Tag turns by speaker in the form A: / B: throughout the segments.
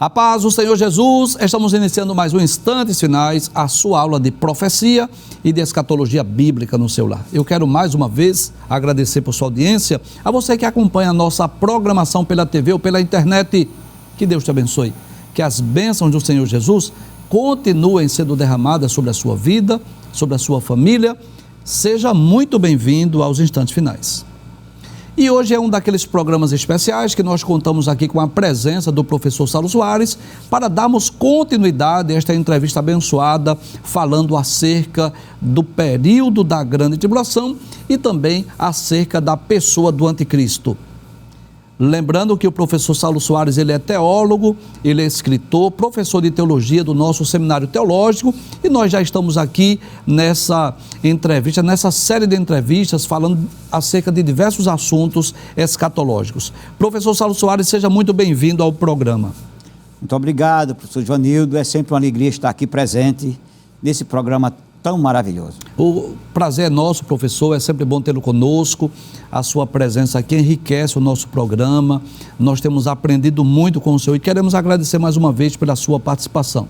A: A paz do Senhor Jesus, estamos iniciando mais um Instantes Finais, a sua aula de profecia e de escatologia bíblica no seu lar. Eu quero mais uma vez agradecer por sua audiência, a você que acompanha a nossa programação pela TV ou pela internet. Que Deus te abençoe, que as bênçãos do Senhor Jesus continuem sendo derramadas sobre a sua vida, sobre a sua família. Seja muito bem-vindo aos Instantes Finais. E hoje é um daqueles programas especiais que nós contamos aqui com a presença do professor Saulo Soares para darmos continuidade a esta entrevista abençoada, falando acerca do período da grande tribulação e também acerca da pessoa do anticristo. Lembrando que o professor Saulo Soares, ele é teólogo, ele é escritor, professor de teologia do nosso seminário teológico, e nós já estamos aqui nessa entrevista, nessa série de entrevistas, falando acerca de diversos assuntos escatológicos. Professor Saulo Soares, seja muito bem-vindo ao programa.
B: Muito obrigado, professor Joanildo, é sempre uma alegria estar aqui presente nesse programa tão maravilhoso.
A: O prazer é nosso, professor, é sempre bom tê-lo conosco, a sua presença aqui enriquece o nosso programa, nós temos aprendido muito com o senhor e queremos agradecer mais uma vez pela sua participação.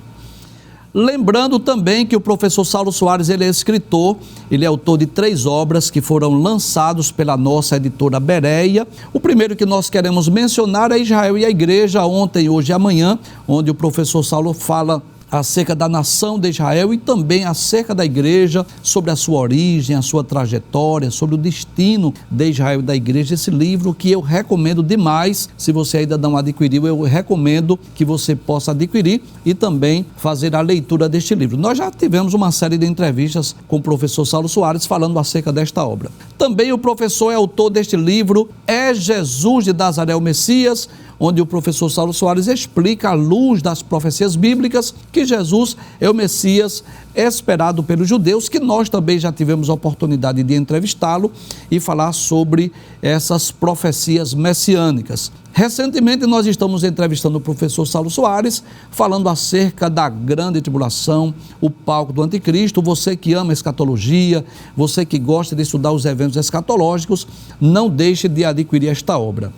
A: Lembrando também que o professor Saulo Soares, ele é escritor, ele é autor de 3 obras que foram lançados pela nossa editora Bereia. O primeiro que nós queremos mencionar é Israel e a Igreja, ontem, hoje e amanhã, onde o professor Saulo fala acerca da nação de Israel e também acerca da igreja, sobre a sua origem, a sua trajetória, sobre o destino de Israel e da igreja. Esse livro que eu recomendo demais, se você ainda não adquiriu, eu recomendo que você possa adquirir e também fazer a leitura deste livro. Nós já tivemos uma série de entrevistas com o professor Saulo Soares falando acerca desta obra. Também o professor é autor deste livro, É Jesus de Nazaré o Messias, onde o professor Saulo Soares explica, à luz das profecias bíblicas, que Jesus é o Messias esperado pelos judeus, que nós também já tivemos a oportunidade de entrevistá-lo e falar sobre essas profecias messiânicas. Recentemente nós estamos entrevistando o professor Saulo Soares, falando acerca da grande tribulação, o palco do anticristo. Você que ama escatologia, você que gosta de estudar os eventos escatológicos, não deixe de adquirir esta obra.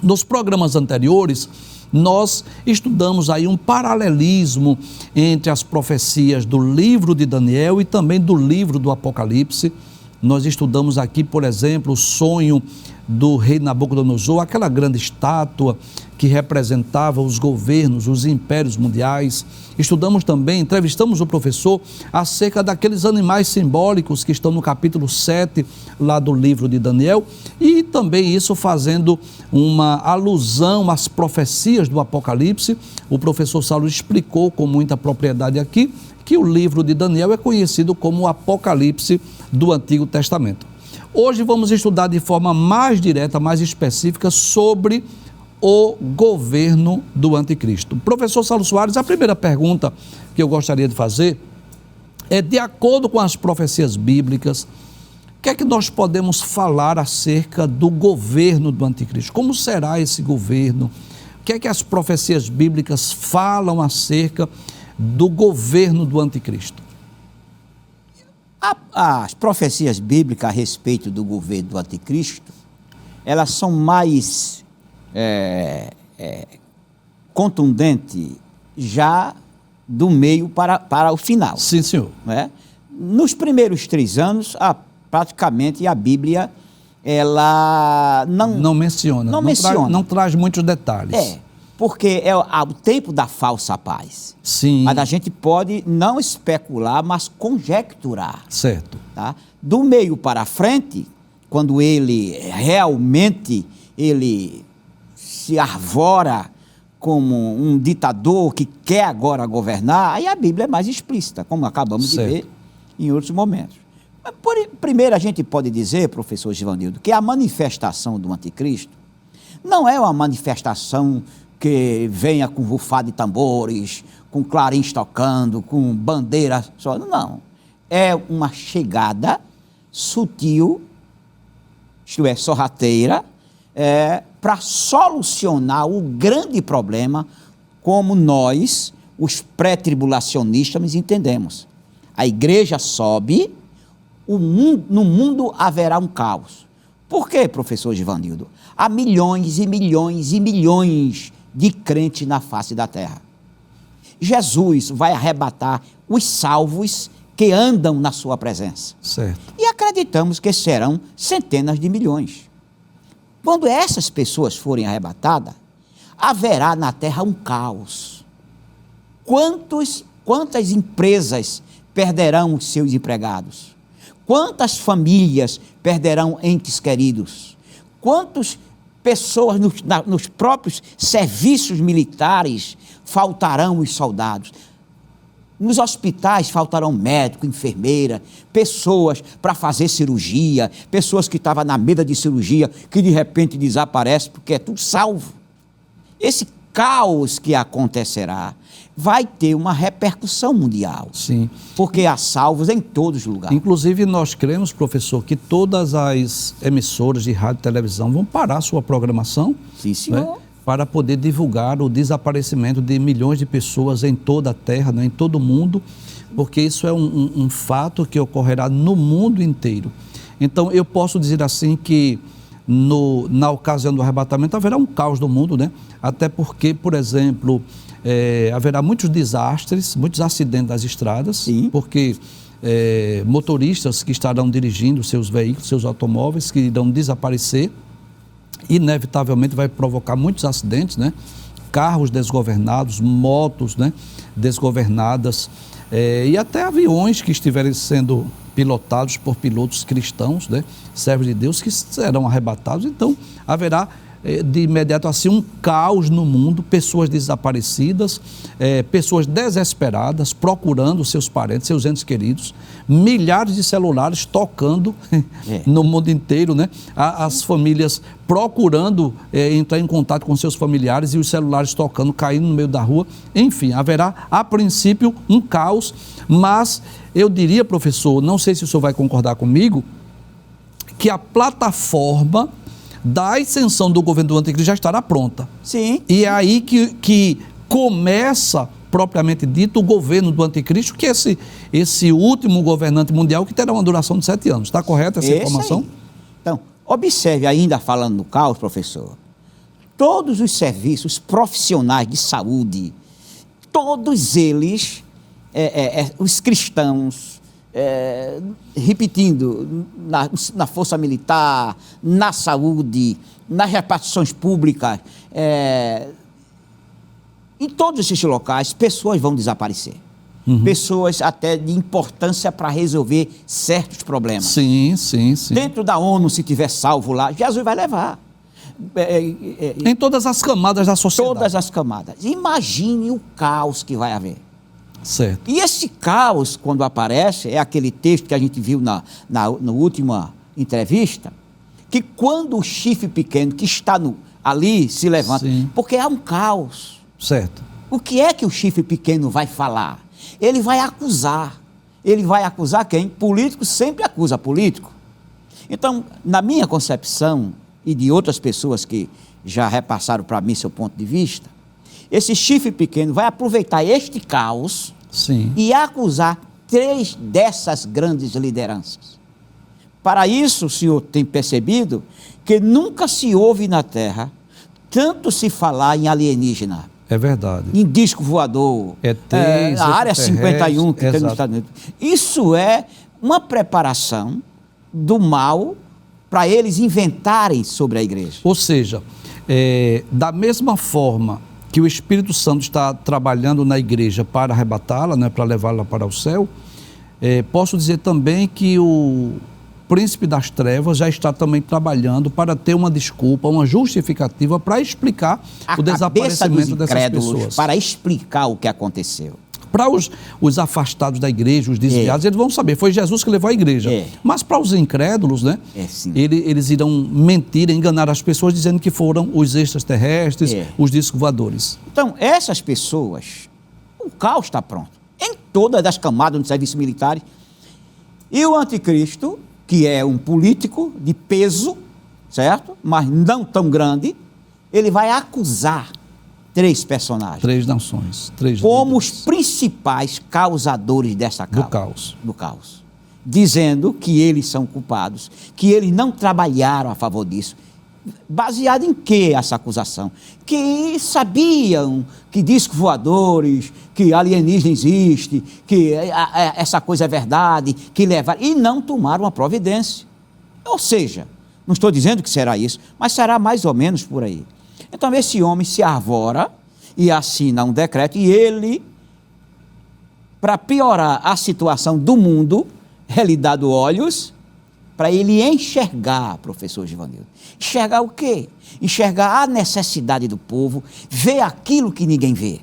A: Nos programas anteriores, nós estudamos aí um paralelismo entre as profecias do livro de Daniel e também do livro do Apocalipse. Nós estudamos aqui, por exemplo, o sonho do rei Nabucodonosor, aquela grande estátua que representava os governos, os impérios mundiais. Estudamos também, entrevistamos o professor acerca daqueles animais simbólicos que estão no capítulo 7 lá do livro de Daniel, e também isso fazendo uma alusão às profecias do Apocalipse. O professor Saulo explicou com muita propriedade aqui que o livro de Daniel é conhecido como o Apocalipse do Antigo Testamento. Hoje vamos estudar de forma mais direta, mais específica sobre o governo do anticristo. Professor Saulo Soares, a primeira pergunta que eu gostaria de fazer é, de acordo com as profecias bíblicas, o que é que nós podemos falar acerca do governo do anticristo? Como será esse governo? O que é que as profecias bíblicas falam acerca do governo do anticristo?
B: As profecias bíblicas a respeito do governo do anticristo, elas são mais contundentes já do meio para o final.
A: Sim, senhor.
B: Né? Nos primeiros 3 anos, praticamente a Bíblia, ela não menciona.
A: Não traz muitos detalhes.
B: Porque é o tempo da falsa paz.
A: Sim.
B: Mas a gente pode não especular, mas conjecturar.
A: Certo.
B: Tá? Do meio para frente, quando ele realmente se arvora como um ditador que quer agora governar, aí a Bíblia é mais explícita, como acabamos de ver em outros momentos. Mas primeiro a gente pode dizer, professor Givanildo, que a manifestação do anticristo não é uma manifestação que venha com bufar de tambores, com clarins tocando, com bandeira só. Não. É uma chegada sutil, isto é, sorrateira, para solucionar o grande problema como nós, os pré-tribulacionistas, entendemos. A igreja sobe, no mundo haverá um caos. Por quê, professor Givanildo? Há milhões e milhões e milhões de crente na face da terra. Jesus vai arrebatar os salvos que andam na sua presença.
A: Certo.
B: E acreditamos que serão centenas de milhões. Quando essas pessoas forem arrebatadas, haverá na terra um caos. Quantas empresas perderão os seus empregados? Quantas famílias perderão entes queridos? Quantas pessoas nos próprios serviços militares faltarão os soldados? Nos hospitais faltarão médico, enfermeira, pessoas para fazer cirurgia, pessoas que estavam na mesa de cirurgia, que de repente desaparecem porque é tudo salvo. Esse caos que acontecerá vai ter uma repercussão mundial.
A: Sim.
B: Porque há salvos em todos os lugares.
A: Inclusive, nós cremos, professor, que todas as emissoras de rádio e televisão vão parar sua programação.
B: Sim, senhor.
A: Né, para poder divulgar o desaparecimento de milhões de pessoas em toda a Terra, né, em todo o mundo, porque isso é um fato que ocorrerá no mundo inteiro. Então, eu posso dizer assim que na ocasião do arrebatamento haverá um caos no mundo, né? Até porque, por exemplo, haverá muitos desastres, muitos acidentes das estradas. Sim. Porque motoristas que estarão dirigindo seus veículos, seus automóveis, que irão desaparecer, inevitavelmente vai provocar muitos acidentes, né? Carros desgovernados, motos, né, desgovernadas, e até aviões que estiverem sendo pilotados por pilotos cristãos, né, servos de Deus, que serão arrebatados. Então, haverá de imediato assim um caos no mundo, pessoas desaparecidas, pessoas desesperadas, procurando seus parentes, seus entes queridos, milhares de celulares tocando no mundo inteiro, né? As famílias procurando entrar em contato com seus familiares e os celulares tocando, caindo no meio da rua. Enfim, haverá a princípio um caos, mas eu diria, professor, não sei se o senhor vai concordar comigo, que a plataforma da ascensão do governo do anticristo já estará pronta. Sim. E é aí que começa, propriamente dito, o governo do anticristo, que é esse último governante mundial que terá uma duração de 7 anos. Está correta essa informação? Aí.
B: Então, observe ainda falando no caos, professor, todos os serviços profissionais de saúde, todos eles, os cristãos, repetindo, na força militar, na saúde, nas repartições públicas, em todos esses locais, pessoas vão desaparecer. Uhum. Pessoas até de importância para resolver certos problemas.
A: Sim, sim, sim.
B: Dentro da ONU, se tiver salvo lá, Jesus vai levar.
A: Em todas as camadas da sociedade.
B: Todas as camadas. Imagine o caos que vai haver.
A: Certo.
B: E esse caos, quando aparece, é aquele texto que a gente viu na última entrevista, que quando o chifre pequeno que está ali se levanta, sim, porque há um caos.
A: Certo.
B: O que é que o chifre pequeno vai falar? Ele vai acusar. Ele vai acusar quem? Político sempre acusa político. Então, na minha concepção, e de outras pessoas que já repassaram para mim seu ponto de vista, esse chifre pequeno vai aproveitar este caos, sim, e acusar 3 dessas grandes lideranças. Para isso, o senhor tem percebido que nunca se ouve na Terra tanto se falar em alienígena.
A: É verdade.
B: Em disco voador, a Área 51 que tem nos Estados Unidos. Isso é uma preparação do mal para eles inventarem sobre a igreja.
A: Ou seja, da mesma forma que o Espírito Santo está trabalhando na igreja para arrebatá-la, né, para levá-la para o céu, posso dizer também que o príncipe das trevas já está também trabalhando para ter uma desculpa, uma justificativa para explicar o desaparecimento dessas pessoas.
B: Para explicar o que aconteceu.
A: Para os afastados da igreja, os desviados, eles vão saber, foi Jesus que levou a igreja. Mas para os incrédulos, né, eles irão mentir, enganar as pessoas, dizendo que foram os extraterrestres, os discos voadores.
B: Então, essas pessoas, o caos está pronto, em todas as camadas do serviço militar. E o anticristo, que é um político de peso, certo? Mas não tão grande, ele vai acusar 3 personagens.
A: 3 nações. 3
B: como
A: líderes.
B: Os principais causadores dessa causa.
A: Do caos.
B: Do caos. Dizendo que eles são culpados, que eles não trabalharam a favor disso. baseado em que essa acusação? Que sabiam que discos voadores, que alienígena existe, que essa coisa é verdade, que levaram, e não tomaram a providência. Ou seja, não estou dizendo que será isso, mas será mais ou menos por aí. Então esse homem se arvora e assina um decreto, e ele, para piorar a situação do mundo, é lhe dado olhos para ele enxergar, professor Givanildo. Enxergar o quê? Enxergar a necessidade do povo, ver aquilo que ninguém vê.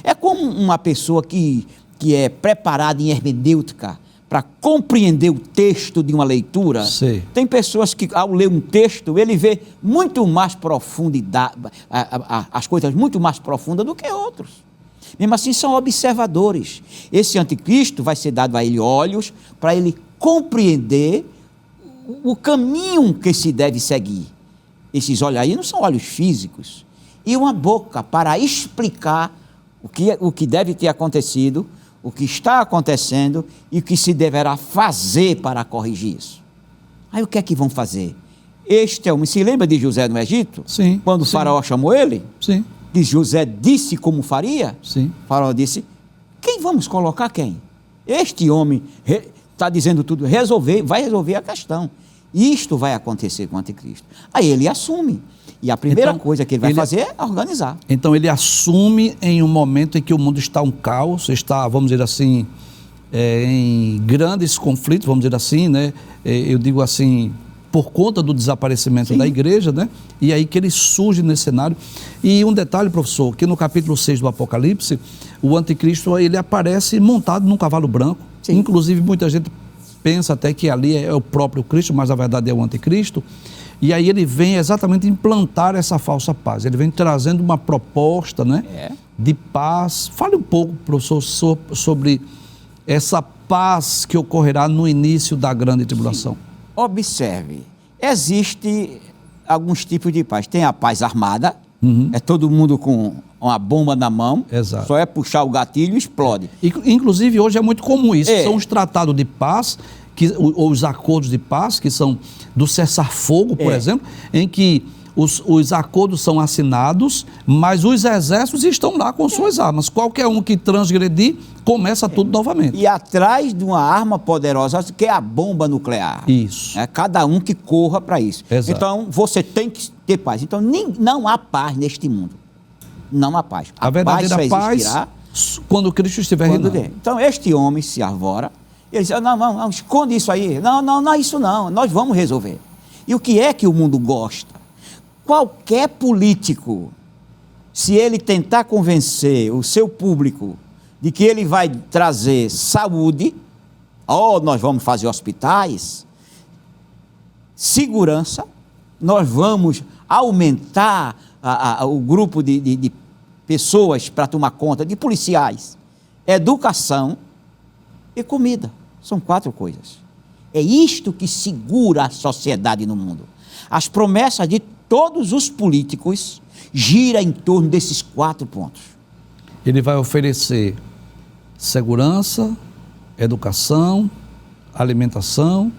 B: É como uma pessoa que é preparada em hermenêutica para compreender o texto de uma leitura.
A: Sim.
B: Tem pessoas que, ao ler um texto, ele vê muito mais profundidade, as coisas muito mais profundas do que outros. Mesmo assim, são observadores. Esse anticristo vai ser dado a ele olhos para ele compreender o caminho que se deve seguir. Esses olhos aí não são olhos físicos. E uma boca para explicar o que deve ter acontecido, o que está acontecendo e o que se deverá fazer para corrigir isso. Aí o que é que vão fazer? Este é se lembra de José no Egito?
A: Sim.
B: Quando o faraó chamou ele?
A: Sim.
B: E José disse como faria?
A: Sim.
B: O faraó disse, quem vamos colocar quem? Este homem está dizendo tudo, vai resolver a questão. Isto vai acontecer com o anticristo. Aí ele assume. E a primeira coisa que ele vai fazer é organizar.
A: Então ele assume em um momento em que o mundo está um caos, está, vamos dizer assim, em grandes conflitos, vamos dizer assim, né? Eu digo assim, por conta do desaparecimento da igreja, né? E aí que ele surge nesse cenário. E um detalhe, professor, que no capítulo 6 do Apocalipse, o anticristo, ele aparece montado num cavalo branco. Sim. Inclusive, muita gente pensa até que ali é o próprio Cristo, mas na verdade é o anticristo. E aí ele vem exatamente implantar essa falsa paz. Ele vem trazendo uma proposta, né, de paz. Fale um pouco, professor, sobre essa paz que ocorrerá no início da grande tribulação. Sim.
B: Observe, existe alguns tipos de paz. Tem a paz armada, é todo mundo com uma bomba na mão,
A: exato,
B: só é puxar o gatilho e explode.
A: Inclusive hoje é muito comum isso, são os tratados de paz, ou os acordos de paz, que são do cessar-fogo, por exemplo, em que os acordos são assinados, mas os exércitos estão lá com suas armas. Qualquer um que transgredir, começa tudo novamente. E
B: atrás de uma arma poderosa, que é a bomba nuclear.
A: Isso.
B: Cada um que corra para isso.
A: Exato.
B: Então, você tem que ter paz. Então, não há paz neste mundo. Não há paz.
A: A verdadeira paz, quando Cristo estiver reinando.
B: Então, este homem se arvora. Ele diz, não, esconde isso aí. Não, isso não, nós vamos resolver. E o que é que o mundo gosta? Qualquer político, se ele tentar convencer o seu público de que ele vai trazer saúde, nós vamos fazer hospitais, segurança, nós vamos aumentar o grupo de pessoas para tomar conta, de policiais, educação e comida. São 4 coisas. É isto que segura a sociedade no mundo. As promessas de todos os políticos giram em torno desses 4 pontos.
A: Ele vai oferecer segurança, educação, alimentação,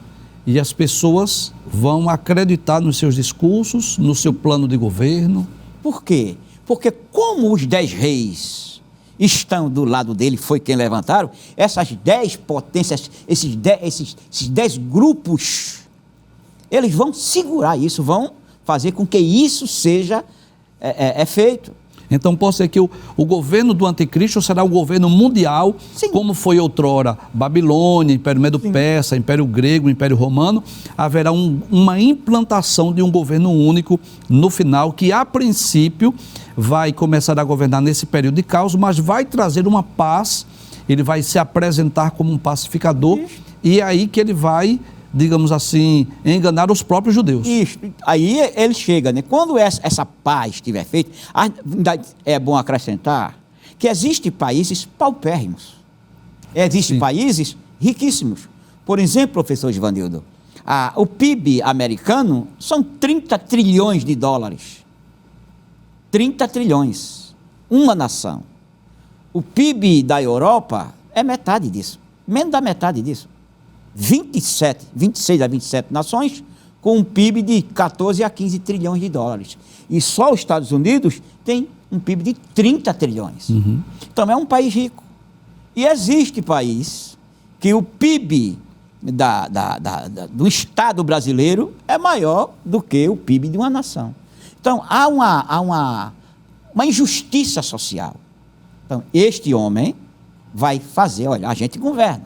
A: e as pessoas vão acreditar nos seus discursos, no seu plano de governo.
B: Por quê? Porque como os 10 reis estão do lado dele, foi quem levantaram, essas 10 potências, esses 10 grupos, eles vão segurar isso, vão fazer com que isso seja feito.
A: Então pode ser que o governo do anticristo será o governo mundial, sim, como foi outrora Babilônia, Império Medo-Persa, Império Grego, Império Romano. Haverá uma implantação de um governo único no final, que a princípio vai começar a governar nesse período de caos, mas vai trazer uma paz. Ele vai se apresentar como um pacificador, e é aí que ele vai, digamos assim, enganar os próprios judeus.
B: Isso. Aí ele chega, né? Quando essa paz estiver feita, é bom acrescentar que existem países paupérrimos. Existem países riquíssimos. Por exemplo, professor Givanildo, o PIB americano são 30 trilhões de dólares. 30 trilhões. Uma nação. O PIB da Europa é metade disso. Menos da metade disso. 26 a 27 nações com um PIB de 14 a 15 trilhões de dólares. E só os Estados Unidos tem um PIB de 30 trilhões. Então é um país rico. E existe país que o PIB do Estado brasileiro é maior do que o PIB de uma nação. Então há uma injustiça social. Então este homem vai fazer, olha, a gente governa,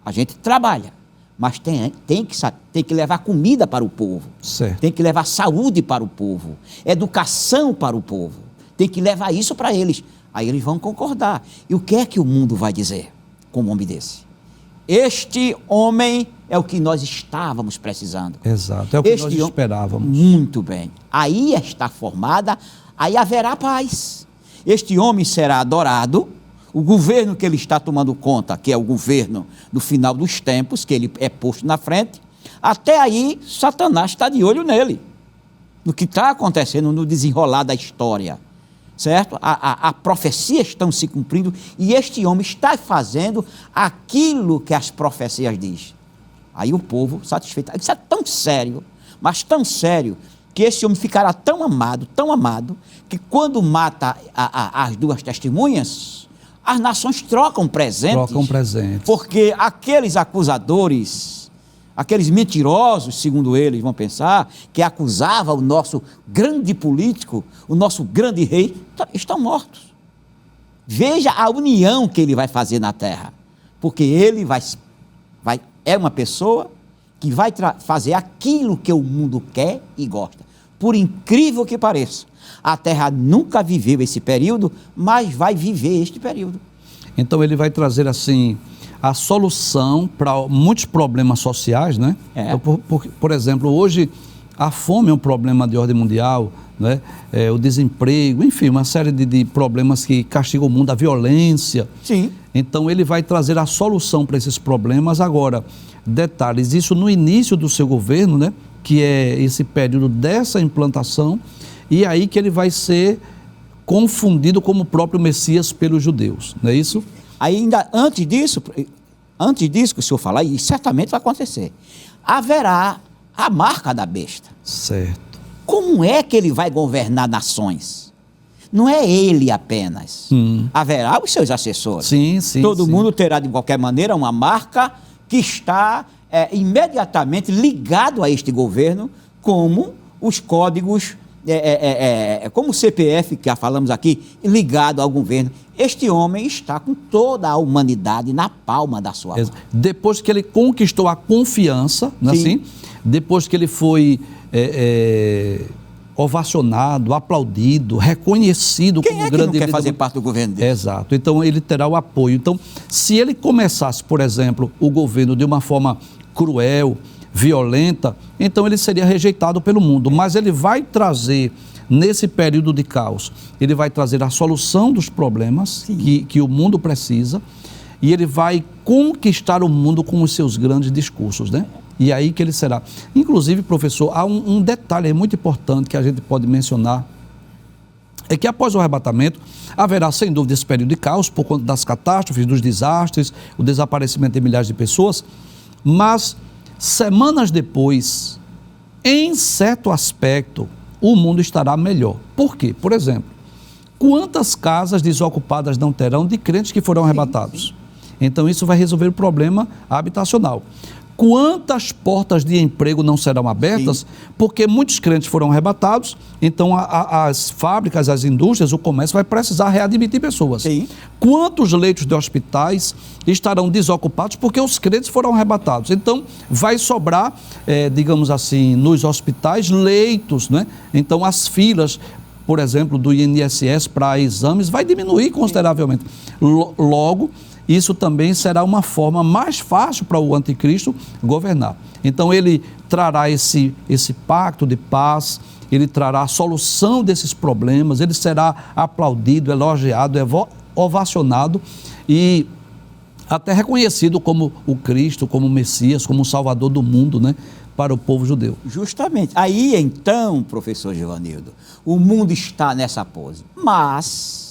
B: a gente trabalha, mas tem que levar comida para o povo,
A: certo.
B: Tem que levar saúde para o povo, educação para o povo, tem que levar isso para eles. Aí eles vão concordar. E o que é que o mundo vai dizer com um homem desse? Este homem é o que nós estávamos precisando.
A: Exato, é o que nós esperávamos.
B: Muito bem. Aí está formada, aí haverá paz. Este homem será adorado. O governo que ele está tomando conta, que é o governo do final dos tempos, que ele é posto na frente, até aí Satanás está de olho nele, no que está acontecendo no desenrolar da história, certo? A profecia estão se cumprindo e este homem está fazendo aquilo que as profecias dizem. Aí o povo satisfeito. Isso é tão sério, mas tão sério, que esse homem ficará tão amado, que quando mata as duas testemunhas, as nações trocam presentes.
A: Trocam presentes.
B: Porque aqueles acusadores, aqueles mentirosos, segundo eles vão pensar, que acusava o nosso grande político, o nosso grande rei, estão mortos. Veja a união que ele vai fazer na terra. Porque ele é uma pessoa que vai fazer aquilo que o mundo quer e gosta. Por incrível que pareça, a terra nunca viveu esse período, mas vai viver este período.
A: Então ele vai trazer assim a solução para muitos problemas sociais, né? Então, por exemplo, hoje a fome é um problema de ordem mundial, né? O desemprego, enfim, uma série de problemas que castigam o mundo, a violência.
B: Sim.
A: Então ele vai trazer a solução para esses problemas. Agora, detalhes, isso no início do seu governo, né? Que é esse período dessa implantação, e aí que ele vai ser confundido como o próprio Messias pelos judeus, não é isso?
B: Ainda antes disso que o senhor falar, e certamente vai acontecer, haverá a marca da besta.
A: Certo.
B: Como é que ele vai governar nações? Não é ele apenas. Haverá os seus assessores.
A: Sim, sim.
B: Todo
A: sim.
B: mundo terá, de qualquer maneira, uma marca que está imediatamente ligado a este governo, como os códigos, como o CPF, que já falamos aqui, ligado ao governo. Este homem está com toda a humanidade na palma da sua mão.
A: Depois que ele conquistou a confiança, não é assim? Depois que ele foi ovacionado, aplaudido, reconhecido como grande líder.
B: Quem não quer fazer parte do governo dele?
A: Exato. Então ele terá o apoio. Então, se ele começasse, por exemplo, o governo de uma forma cruel, violenta, então ele seria rejeitado pelo mundo. Mas ele vai trazer, nesse período de caos, ele vai trazer a solução dos problemas que o mundo precisa, e ele vai conquistar o mundo com os seus grandes discursos, né? E aí que ele será. Inclusive, professor, há um detalhe muito importante que a gente pode mencionar, é que após o arrebatamento, haverá sem dúvida esse período de caos, por conta das catástrofes, dos desastres, o desaparecimento de milhares de pessoas, mas semanas depois, em certo aspecto, o mundo estará melhor. Por quê? Por exemplo, quantas casas desocupadas não terão de crentes que foram arrebatados? Então isso vai resolver o problema habitacional. Quantas portas de emprego não serão abertas? Porque muitos crentes foram arrebatados, então as fábricas, as indústrias, o comércio vai precisar readmitir pessoas. Quantos leitos de hospitais estarão desocupados porque os crentes foram arrebatados? Então vai sobrar, digamos assim, nos hospitais leitos, né? Então as filas, por exemplo, do INSS para exames vai diminuir consideravelmente. Logo, isso também será uma forma mais fácil para o anticristo governar. Então ele trará esse pacto de paz, ele trará a solução desses problemas, ele será aplaudido, elogiado, ovacionado e até reconhecido como o Cristo, como o Messias, como o Salvador do mundo, né, para o povo judeu.
B: Justamente. Aí então, professor Givanildo, o mundo está nessa pose. Mas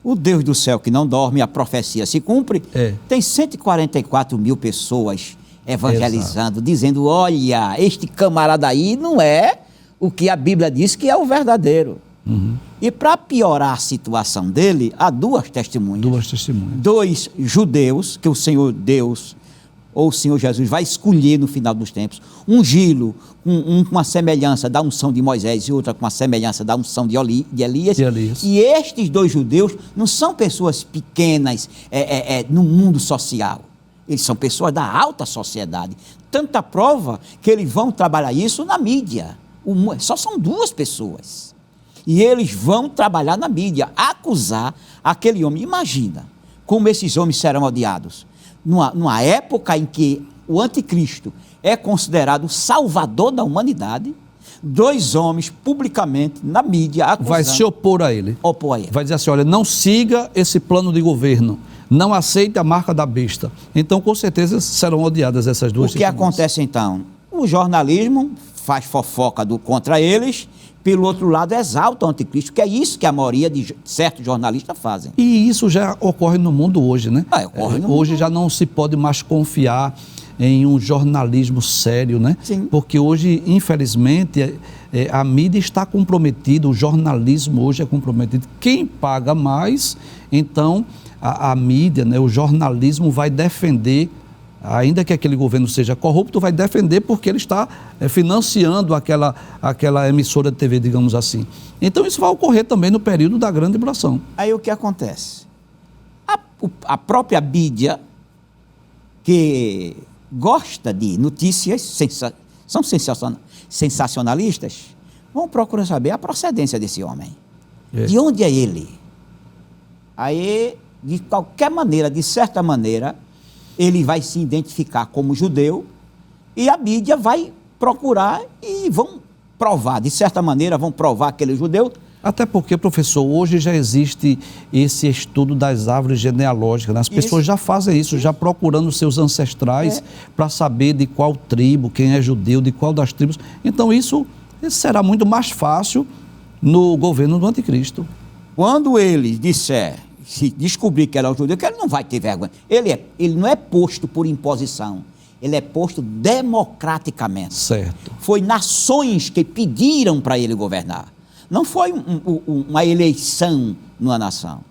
B: o Deus do céu que não dorme, a profecia se cumpre, tem 144 mil pessoas evangelizando, dizendo, olha, este camarada aí não é o que a Bíblia diz que é o verdadeiro. E para piorar a situação dele, há duas testemunhas.
A: Duas testemunhas.
B: 2 judeus, que o Senhor Deus, ou o Senhor Jesus, vai escolher no final dos tempos, ungí-lo com a semelhança da unção de Moisés e outra com a semelhança da unção de Elias. E estes 2 judeus não são pessoas pequenas no mundo social. Eles são pessoas da alta sociedade. Tanta prova que eles vão trabalhar isso na mídia. Só são 2 pessoas. E eles vão trabalhar na mídia, acusar aquele homem. Imagina como esses homens serão odiados. Numa época em que o anticristo é considerado o salvador da humanidade, 2 homens publicamente na mídia acusando.
A: Vai se opor a ele. Vai dizer assim, olha, não siga esse plano de governo, não aceite a marca da besta. Então, com certeza, serão odiadas essas 2
B: testemunhas. O que acontece então? O jornalismo faz fofoca contra eles, pelo outro lado exalta o anticristo, que é isso que a maioria de certos jornalistas fazem. E
A: isso já ocorre no mundo hoje, né? Hoje já não se pode mais confiar em um jornalismo sério, né?
B: Sim.
A: Porque hoje, infelizmente, a mídia está comprometida, o jornalismo hoje é comprometido. Quem paga mais, então a mídia, né, o jornalismo vai defender, ainda que aquele governo seja corrupto, vai defender porque ele está financiando aquela emissora de TV, digamos assim. Então isso vai ocorrer também no período da grande tribulação.
B: Aí o que acontece? A própria mídia, que gosta de notícias, são sensacionalistas, vão procurar saber a procedência desse homem. De onde é ele? Aí, de qualquer maneira, de certa maneira, ele vai se identificar como judeu e a mídia vai procurar e vão provar, de certa maneira, vão provar aquele judeu.
A: Até porque, professor, hoje já existe esse estudo das árvores genealógicas, né? As pessoas já fazem isso, já procurando seus ancestrais para saber de qual tribo, quem é judeu, de qual das tribos. Então isso será muito mais fácil no governo do anticristo.
B: Quando ele disser, se descobrir que ele é um judeu, que ele não vai ter vergonha. Ele não é posto por imposição, ele é posto democraticamente.
A: Certo.
B: Foi nações que pediram para ele governar. Não foi uma eleição numa nação.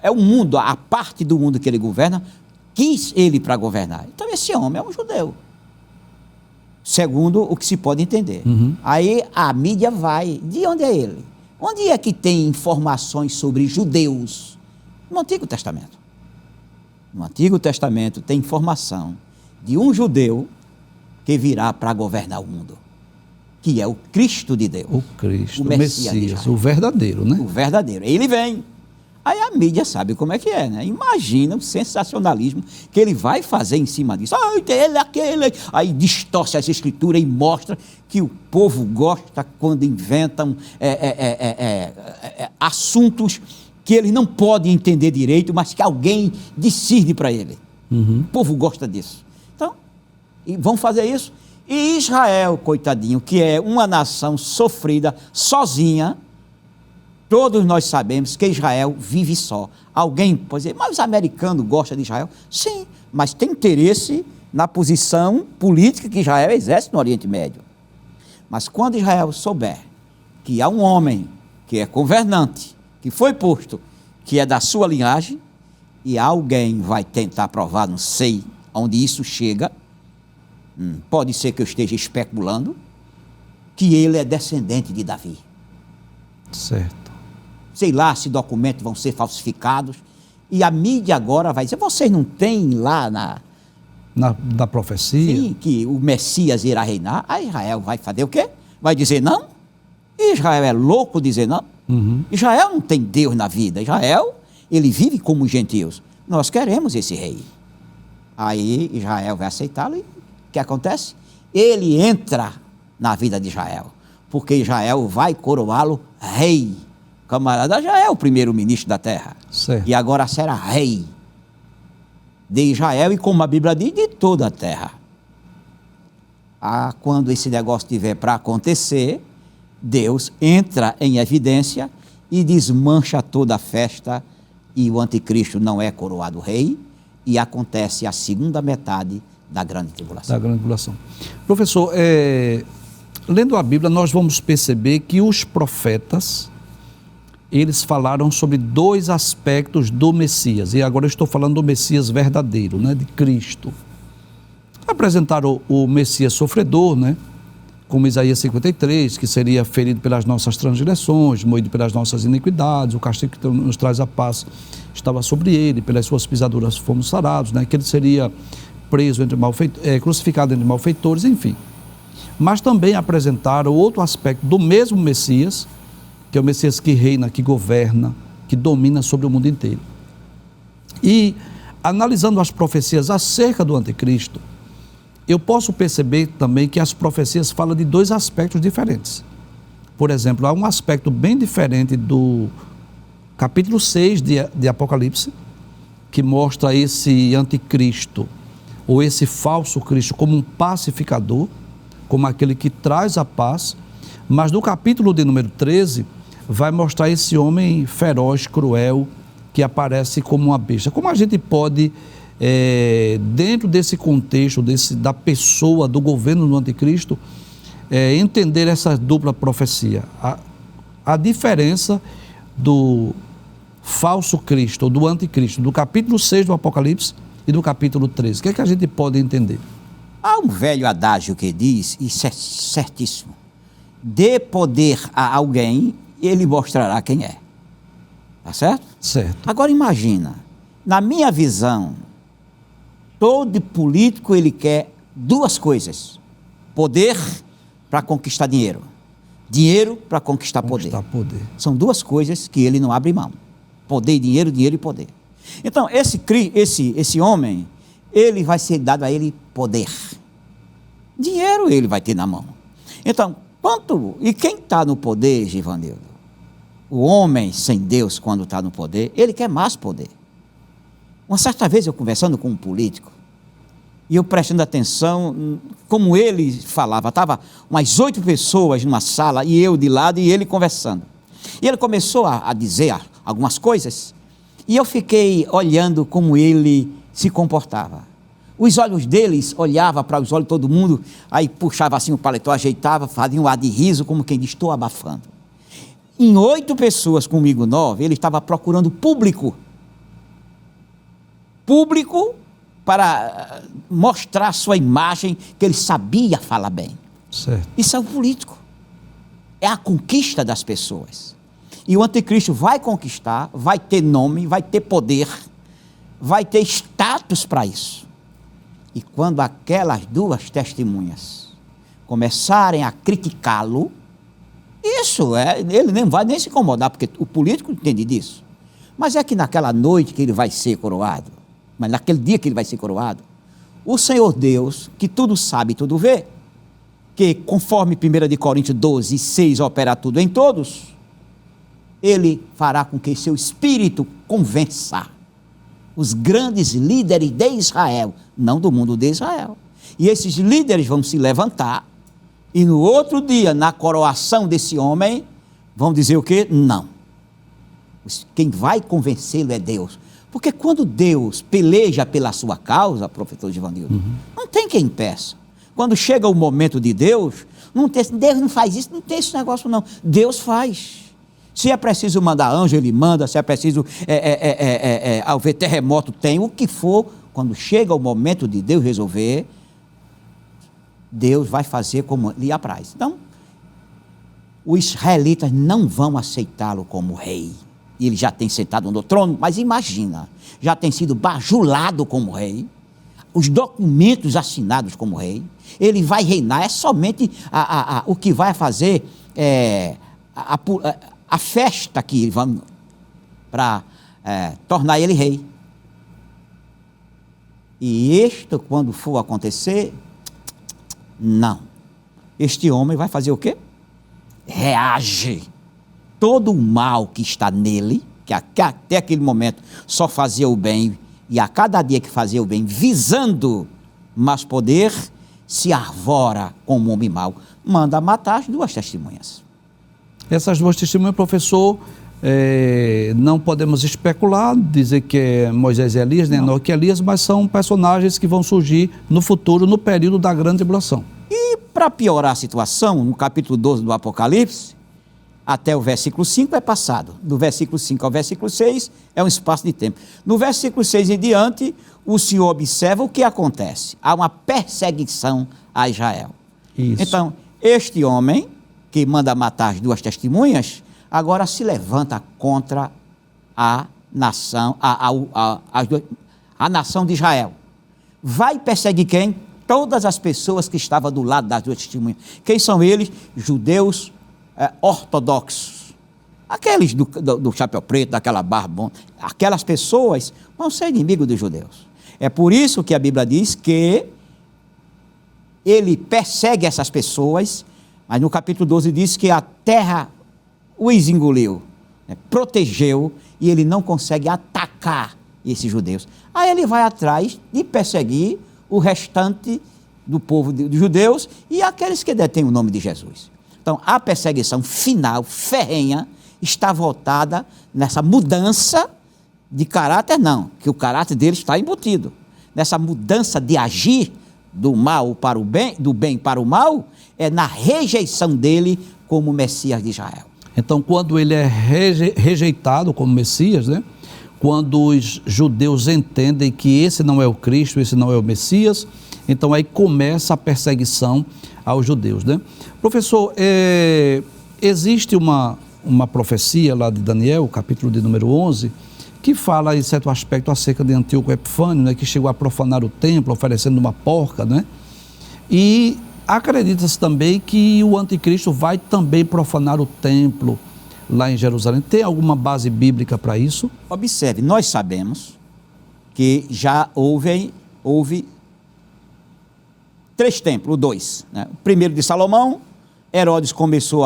B: É o mundo, a parte do mundo que ele governa, quis ele para governar. Então esse homem é um judeu, segundo o que se pode entender. Aí a mídia vai, de onde é ele? Onde é que tem informações sobre judeus? No Antigo Testamento. No Antigo Testamento tem informação de um judeu que virá para governar o mundo, que é o Cristo de Deus.
A: O Cristo, o Messias, o verdadeiro, né?
B: O verdadeiro. Ele vem. Aí a mídia sabe como é que é, né? Imagina o sensacionalismo que ele vai fazer em cima disso. Ele, aquele. Aí distorce as escrituras e mostra que o povo gosta quando inventam assuntos que ele não pode entender direito, mas que alguém decide para ele. O povo gosta disso. Então, e vão fazer isso. E Israel, coitadinho, que é uma nação sofrida, sozinha, todos nós sabemos que Israel vive só. Alguém pode dizer, mas os americanos gostam de Israel? Sim, mas tem interesse na posição política que Israel exerce no Oriente Médio. Mas quando Israel souber que há um homem que é governante, que foi posto, que é da sua linhagem, e alguém vai tentar provar, não sei onde isso chega, pode ser que eu esteja especulando, que ele é descendente de Davi.
A: Certo.
B: Sei lá se documentos vão ser falsificados, e a mídia agora vai dizer, vocês não têm lá
A: na profecia?
B: Sim, que o Messias irá reinar. Aí Israel vai fazer o quê? Vai dizer não? Israel é louco dizer não? Israel não tem Deus na vida. Israel, ele vive como os gentios. Nós queremos esse rei. Aí Israel vai aceitá-lo e o que acontece? Ele entra na vida de Israel, porque Israel vai coroá-lo rei. O camarada já é o primeiro-ministro da terra.
A: Certo.
B: E agora será rei de Israel e, como a Bíblia diz, de toda a terra. Quando esse negócio estiver para acontecer, Deus entra em evidência e desmancha toda a festa, e o anticristo não é coroado rei, e acontece a segunda metade da grande tribulação.
A: Da grande tribulação. Professor, lendo a Bíblia, nós vamos perceber que os profetas, eles falaram sobre dois aspectos do Messias. E agora eu estou falando do Messias verdadeiro, né, de Cristo. Apresentaram o Messias sofredor, né, como Isaías 53, que seria ferido pelas nossas transgressões, moído pelas nossas iniquidades, o castigo que nos traz a paz estava sobre ele, pelas suas pisaduras fomos sarados, né, que ele seria preso crucificado entre malfeitores, enfim. Mas também apresentaram outro aspecto do mesmo Messias, que é o Messias que reina, que governa, que domina sobre o mundo inteiro. E, analisando as profecias acerca do anticristo, eu posso perceber também que as profecias falam de dois aspectos diferentes. Por exemplo, há um aspecto bem diferente do capítulo 6 de Apocalipse, que mostra esse anticristo, ou esse falso Cristo, como um pacificador, como aquele que traz a paz. Mas no capítulo de número 13, vai mostrar esse homem feroz, cruel, que aparece como uma besta. Como a gente pode, dentro desse contexto, da pessoa, do governo do anticristo, entender essa dupla profecia? A diferença do falso Cristo, ou do anticristo, do capítulo 6 do Apocalipse e do capítulo 13. O que é que a gente pode entender?
B: Há um velho adágio que diz, isso é certíssimo: dê poder a alguém, ele mostrará quem é. Tá certo?
A: Certo.
B: Agora imagina, na minha visão, todo político ele quer duas coisas: poder para conquistar dinheiro, dinheiro para conquistar poder. São duas coisas que ele não abre mão: poder e dinheiro, dinheiro e poder. Então esse homem, ele vai ser dado a ele poder, dinheiro ele vai ter na mão. Então, e quem está no poder, Givanildo? O homem sem Deus, quando está no poder, ele quer mais poder. Uma certa vez eu conversando com um político, e eu prestando atenção, como ele falava, estava umas 8 pessoas numa sala, e eu de lado, e ele conversando. E ele começou a dizer algumas coisas, e eu fiquei olhando como ele se comportava. Os olhos deles olhavam para os olhos de todo mundo, aí puxava assim o paletó, ajeitava, fazia um ar de riso, como quem diz: estou abafando. Em 8 pessoas, comigo 9, ele estava procurando público para mostrar a sua imagem, que ele sabia falar bem.
A: Certo.
B: Isso é o político, é a conquista das pessoas. E o anticristo vai conquistar, vai ter nome, vai ter poder, vai ter status para isso. E quando aquelas duas testemunhas começarem a criticá-lo, ele nem vai nem se incomodar, porque o político entende disso. Mas é que naquela noite que ele vai ser coroado, mas naquele dia que ele vai ser coroado, o Senhor Deus, que tudo sabe e tudo vê, que conforme 1 Coríntios 12, 6 opera tudo em todos, ele fará com que seu espírito convença os grandes líderes de Israel, não do mundo de Israel. E esses líderes vão se levantar, e no outro dia, na coroação desse homem, vão dizer o quê? Não. Quem vai convencê-lo é Deus. Porque quando Deus peleja pela sua causa, professor Givanildo, não tem quem impeça. Quando chega o momento de Deus, Deus não faz isso, não tem esse negócio não. Deus faz. Se é preciso mandar anjo, ele manda. Se é preciso haver terremoto, tem. O que for, quando chega o momento de Deus resolver, Deus vai fazer como lhe apraz. Então, os israelitas não vão aceitá-lo como rei. Ele já tem sentado no trono, mas imagina, já tem sido bajulado como rei, os documentos assinados como rei, ele vai reinar, é somente o que vai fazer a festa que vão para tornar ele rei. E isto, quando for acontecer, não. Este homem vai fazer o quê? Reage. Todo o mal que está nele, que até aquele momento só fazia o bem, e a cada dia que fazia o bem, visando mais poder, se arvora como homem mau, manda matar as duas testemunhas.
A: Essas duas testemunhas, professor, Não podemos especular, dizer que é Moisés e Elias, nem Enoque e Elias, mas são personagens que vão surgir no futuro, no período da grande tribulação.
B: E para piorar a situação, no capítulo 12 do Apocalipse, até o versículo 5 é passado. Do versículo 5 ao versículo 6 é um espaço de tempo. No versículo 6 em diante, o Senhor observa o que acontece. Há uma perseguição a Israel.
A: Isso.
B: Então, este homem, que manda matar as duas testemunhas, agora se levanta contra a nação, a nação de Israel. Vai perseguir quem? Todas as pessoas que estavam do lado das duas testemunhas. Quem são eles? Judeus ortodoxos. Aqueles do chapéu preto, daquela barba, aquelas pessoas vão ser inimigos dos judeus. É por isso que a Bíblia diz que ele persegue essas pessoas, mas no capítulo 12 diz que a terra os engoliu, protegeu, e ele não consegue atacar esses judeus. Aí ele vai atrás de perseguir o restante do povo dos judeus e aqueles que detêm o nome de Jesus. Então, a perseguição final, ferrenha, está voltada nessa mudança de caráter, não, que o caráter dele está embutido. Nessa mudança de agir do mal para o bem, do bem para o mal, é na rejeição dele como Messias de Israel.
A: Então, quando ele é rejeitado como Messias, né? Quando os judeus entendem que esse não é o Cristo, esse não é o Messias, então aí começa a perseguição aos judeus, né? Professor, existe uma profecia lá de Daniel, capítulo de número 11, que fala em certo aspecto acerca de Antíoco Epifânio, né? Que chegou a profanar o templo, oferecendo uma porca, né? E acredita-se também que o anticristo vai também profanar o templo lá em Jerusalém. Tem alguma base bíblica para isso?
B: Observe, nós sabemos que já houve 3 templos, 2. Né? O primeiro de Salomão, Herodes começou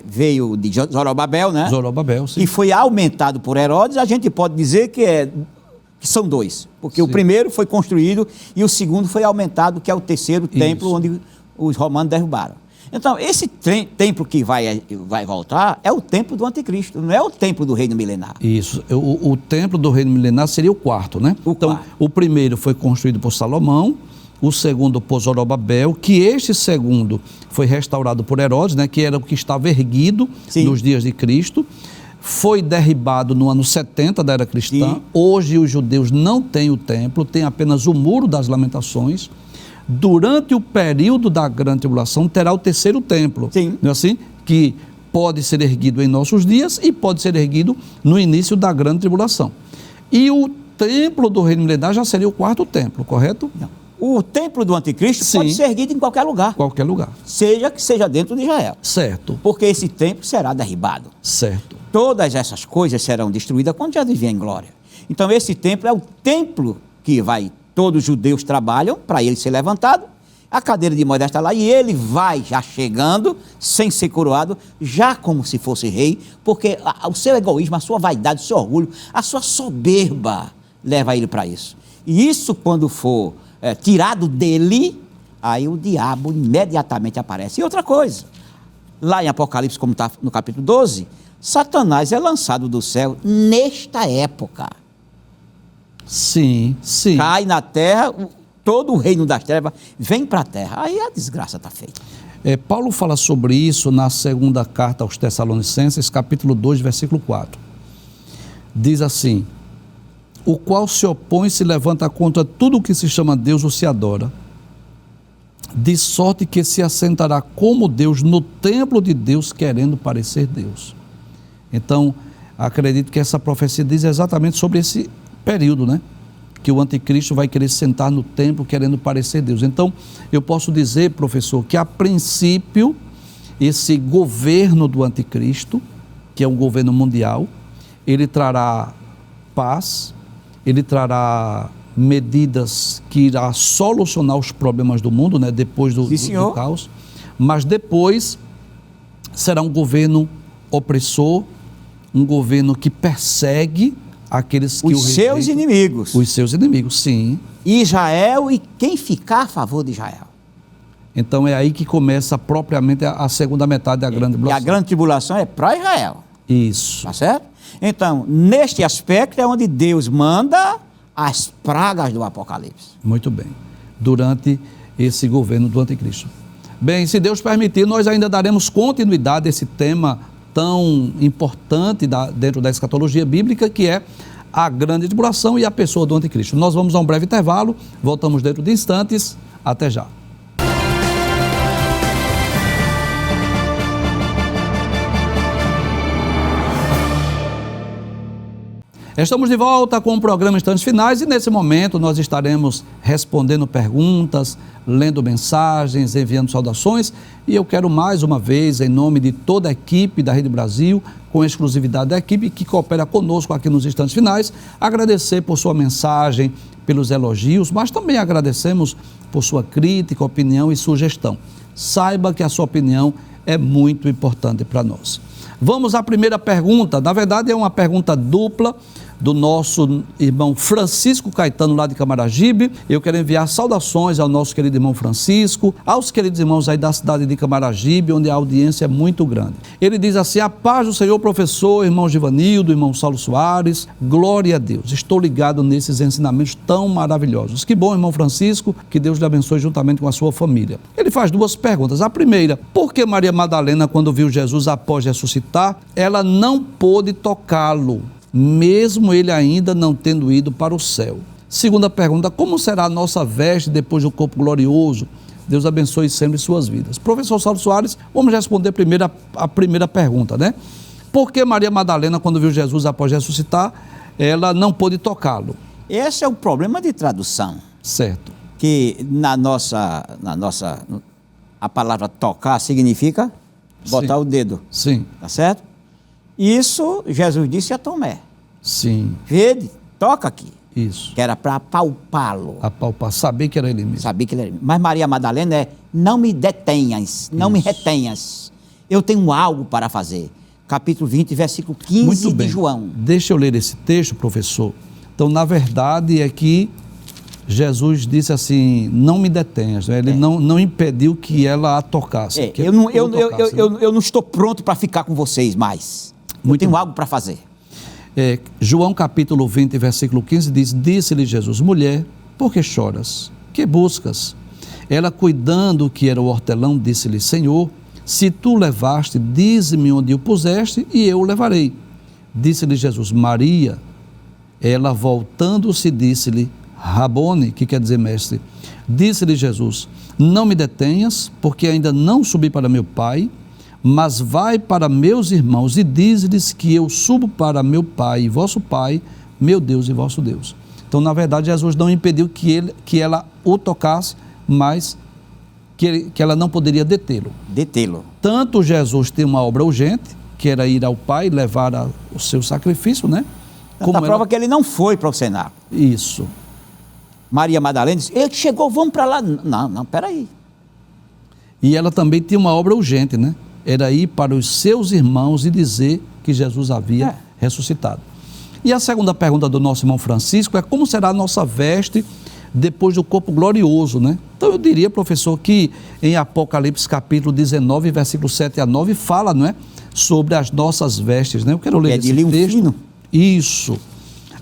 B: veio de Zorobabel, né?
A: Zorobabel, sim.
B: E foi aumentado por Herodes. A gente pode dizer que são 2, porque
A: sim.
B: O primeiro foi construído e o segundo foi aumentado, que é o terceiro templo onde os romanos derrubaram. Então, esse templo que vai voltar é o templo do anticristo, não é o templo do reino milenar.
A: Isso, o templo do reino milenar seria o quarto, né? Então, o primeiro foi construído por Salomão, o segundo por Zorobabel, que este segundo foi restaurado por Herodes, né? Que era o que estava erguido nos dias de Cristo. Foi derribado no ano 70 da era cristã. Sim. Hoje os judeus não têm o templo, tem apenas o Muro das Lamentações. Durante o período da grande tribulação terá o terceiro templo. Sim. Não é assim? Que pode ser erguido em nossos dias e pode ser erguido no início da grande tribulação. E o templo do reino milenar já seria o quarto templo, correto? Não.
B: O templo do anticristo pode ser erguido em qualquer lugar.
A: Qualquer lugar.
B: Seja que seja dentro de Israel.
A: Certo.
B: Porque esse templo será derribado.
A: Certo.
B: Todas essas coisas serão destruídas quando já vier em glória. Então esse templo é o templo que todos os judeus trabalham para ele ser levantado. A cadeira de Moisés está lá e ele vai já chegando, sem ser coroado, já como se fosse rei, porque o seu egoísmo, a sua vaidade, o seu orgulho, a sua soberba leva ele para isso. E isso, quando for tirado dele, aí o diabo imediatamente aparece. E outra coisa, lá em Apocalipse, como está no capítulo 12, Satanás é lançado do céu nesta época.
A: Sim, sim.
B: Cai na terra, todo o reino das trevas vem para a terra. Aí a desgraça está feita.
A: Paulo fala sobre isso na segunda carta aos Tessalonicenses, capítulo 2, versículo 4. Diz assim: o qual se opõe e se levanta contra tudo o que se chama Deus ou se adora, de sorte que se assentará como Deus no templo de Deus, querendo parecer Deus. Então, acredito que essa profecia diz exatamente sobre esse período, né? Que o anticristo vai querer sentar no templo querendo parecer Deus. Então, eu posso dizer, professor, que a princípio, esse governo do anticristo, que é um governo mundial, ele trará paz, ele trará medidas que irá solucionar os problemas do mundo, né? Depois do caos, mas depois será um governo opressor, um governo que persegue aqueles que
B: os seus inimigos.
A: Os seus inimigos, sim.
B: Israel e quem ficar a favor de Israel.
A: Então é aí que começa propriamente a segunda metade da grande tribulação.
B: E a grande tribulação é para Israel.
A: Isso.
B: Tá certo? Então, neste aspecto é onde Deus manda as pragas do Apocalipse.
A: Muito bem. Durante esse governo do anticristo. Bem, se Deus permitir, nós ainda daremos continuidade a esse tema tão importante dentro da escatologia bíblica, que é a grande tribulação e a pessoa do anticristo. Nós vamos a um breve intervalo, voltamos dentro de instantes. Até já. Estamos de volta com o programa Instantes Finais e nesse momento nós estaremos respondendo perguntas, lendo mensagens, enviando saudações e eu quero mais uma vez, em nome de toda a equipe da Rede Brasil, com exclusividade da equipe que coopera conosco aqui nos Instantes Finais, agradecer por sua mensagem, pelos elogios, mas também agradecemos por sua crítica, opinião e sugestão. Saiba que a sua opinião é muito importante para nós. Vamos à primeira pergunta, na verdade é uma pergunta dupla do nosso irmão Francisco Caetano, lá de Camaragibe. Eu quero enviar saudações ao nosso querido irmão Francisco, aos queridos irmãos aí da cidade de Camaragibe, onde a audiência é muito grande. Ele diz assim: a paz do Senhor, professor, irmão Givanildo, irmão Saulo Soares, glória a Deus, estou ligado nesses ensinamentos tão maravilhosos. Que bom, irmão Francisco, que Deus lhe abençoe juntamente com a sua família. Ele faz duas perguntas. A primeira: por que Maria Madalena, quando viu Jesus após ressuscitar, ela não pôde tocá-lo, mesmo ele ainda não tendo ido para o céu? Segunda pergunta: como será a nossa veste depois do corpo glorioso? Deus abençoe sempre suas vidas. Professor Saulo Soares, vamos responder primeiro a primeira pergunta, né? Por que Maria Madalena, quando viu Jesus após ressuscitar, ela não pôde tocá-lo?
B: Esse é o problema de tradução.
A: Certo.
B: Que a palavra tocar significa botar
A: Sim.
B: o dedo.
A: Sim.
B: Tá certo? Isso Jesus disse a Tomé:
A: Sim.
B: vede, toca aqui.
A: Isso.
B: Que era para apalpá-lo.
A: Apalpar, saber que era ele mesmo.
B: Sabia que ele era. Mas Maria Madalena é: não me detenhas, não me retenhas. Eu tenho algo para fazer. Capítulo 20, versículo 15
A: Muito bem.
B: de João.
A: Deixa eu ler esse texto, professor. Então, na verdade, é que Jesus disse assim: não me detenhas. Ele não impediu que ela a tocasse. Que
B: Eu não estou pronto para ficar com vocês mais. Eu tenho algo para fazer.
A: João capítulo 20, versículo 15 diz: disse-lhe Jesus: mulher, por que choras? Que buscas? Ela, cuidando que era o hortelão, disse-lhe: Senhor, se tu levaste, dize-me onde o puseste e eu o levarei. Disse-lhe Jesus: Maria. Ela, voltando-se, disse-lhe: Rabone, que quer dizer mestre. Disse-lhe Jesus: não me detenhas, porque ainda não subi para meu Pai, mas vai para meus irmãos e diz-lhes que eu subo para meu Pai e vosso Pai, meu Deus e vosso Deus. Então, na verdade, Jesus não impediu que ela o tocasse, mas que ela não poderia detê-lo. Tanto Jesus tem uma obra urgente, que era ir ao Pai, levar o seu sacrifício, né?
B: Como a prova que ele não foi para o cenáculo.
A: Isso.
B: Maria Madalena disse: ele chegou, vamos para lá. Não, peraí.
A: E ela também tinha uma obra urgente, né? Era ir para os seus irmãos e dizer que Jesus havia ressuscitado. E a segunda pergunta do nosso irmão Francisco é: como será a nossa veste depois do corpo glorioso, né? Então eu diria, professor, que em Apocalipse capítulo 19, versículo 7 a 9, fala, não é? Sobre as nossas vestes, né? Eu quero ler esse texto. Fino. Isso.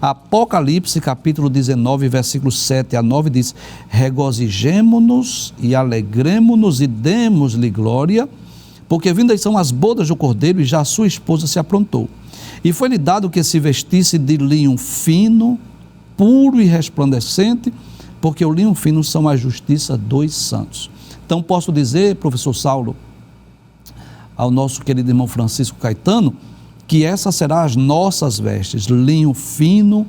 A: Apocalipse capítulo 19, versículos 7 a 9 diz: regozijemo-nos e alegremo-nos e demos-lhe glória, porque vindas são as bodas do Cordeiro e já sua esposa se aprontou. E foi-lhe dado que se vestisse de linho fino, puro e resplandecente, porque o linho fino são a justiça dos santos. Então posso dizer, professor Saulo, ao nosso querido irmão Francisco Caetano, que essas serão as nossas vestes, linho fino,